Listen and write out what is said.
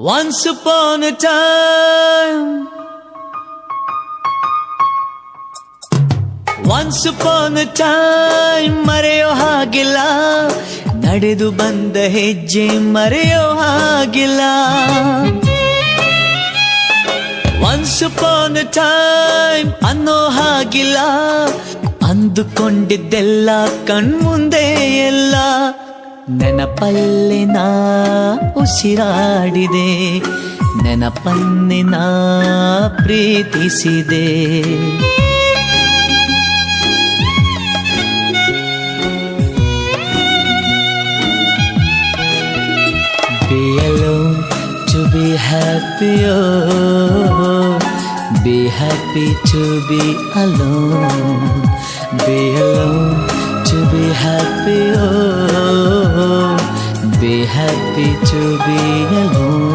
Once upon a time, once upon a time ಮರೆಯೋ ಹಾಗಿಲ್ಲ, ನಡೆದು ಬಂದ ಹೆಜ್ಜೆ ಮರೆಯೋ ಹಾಗಿಲ್ಲ. Once upon a time ಅನ್ನೋ ಹಾಗಿಲ್ಲ, ಅಂದುಕೊಂಡಿದ್ದೆಲ್ಲ ಕಣ್ಮುಂದೆ ಎಲ್ಲ ನೆನಪಲ್ಲೇ ನಾ ಉಸಿರಾಡಿದೆ, ನೆನಪನ್ನೇ ನಾ ಪ್ರೀತಿಸಿದೆ. Be alone to be happy, oh, be happy to be alone. Be alone to be happy, oh, be happy to be alone.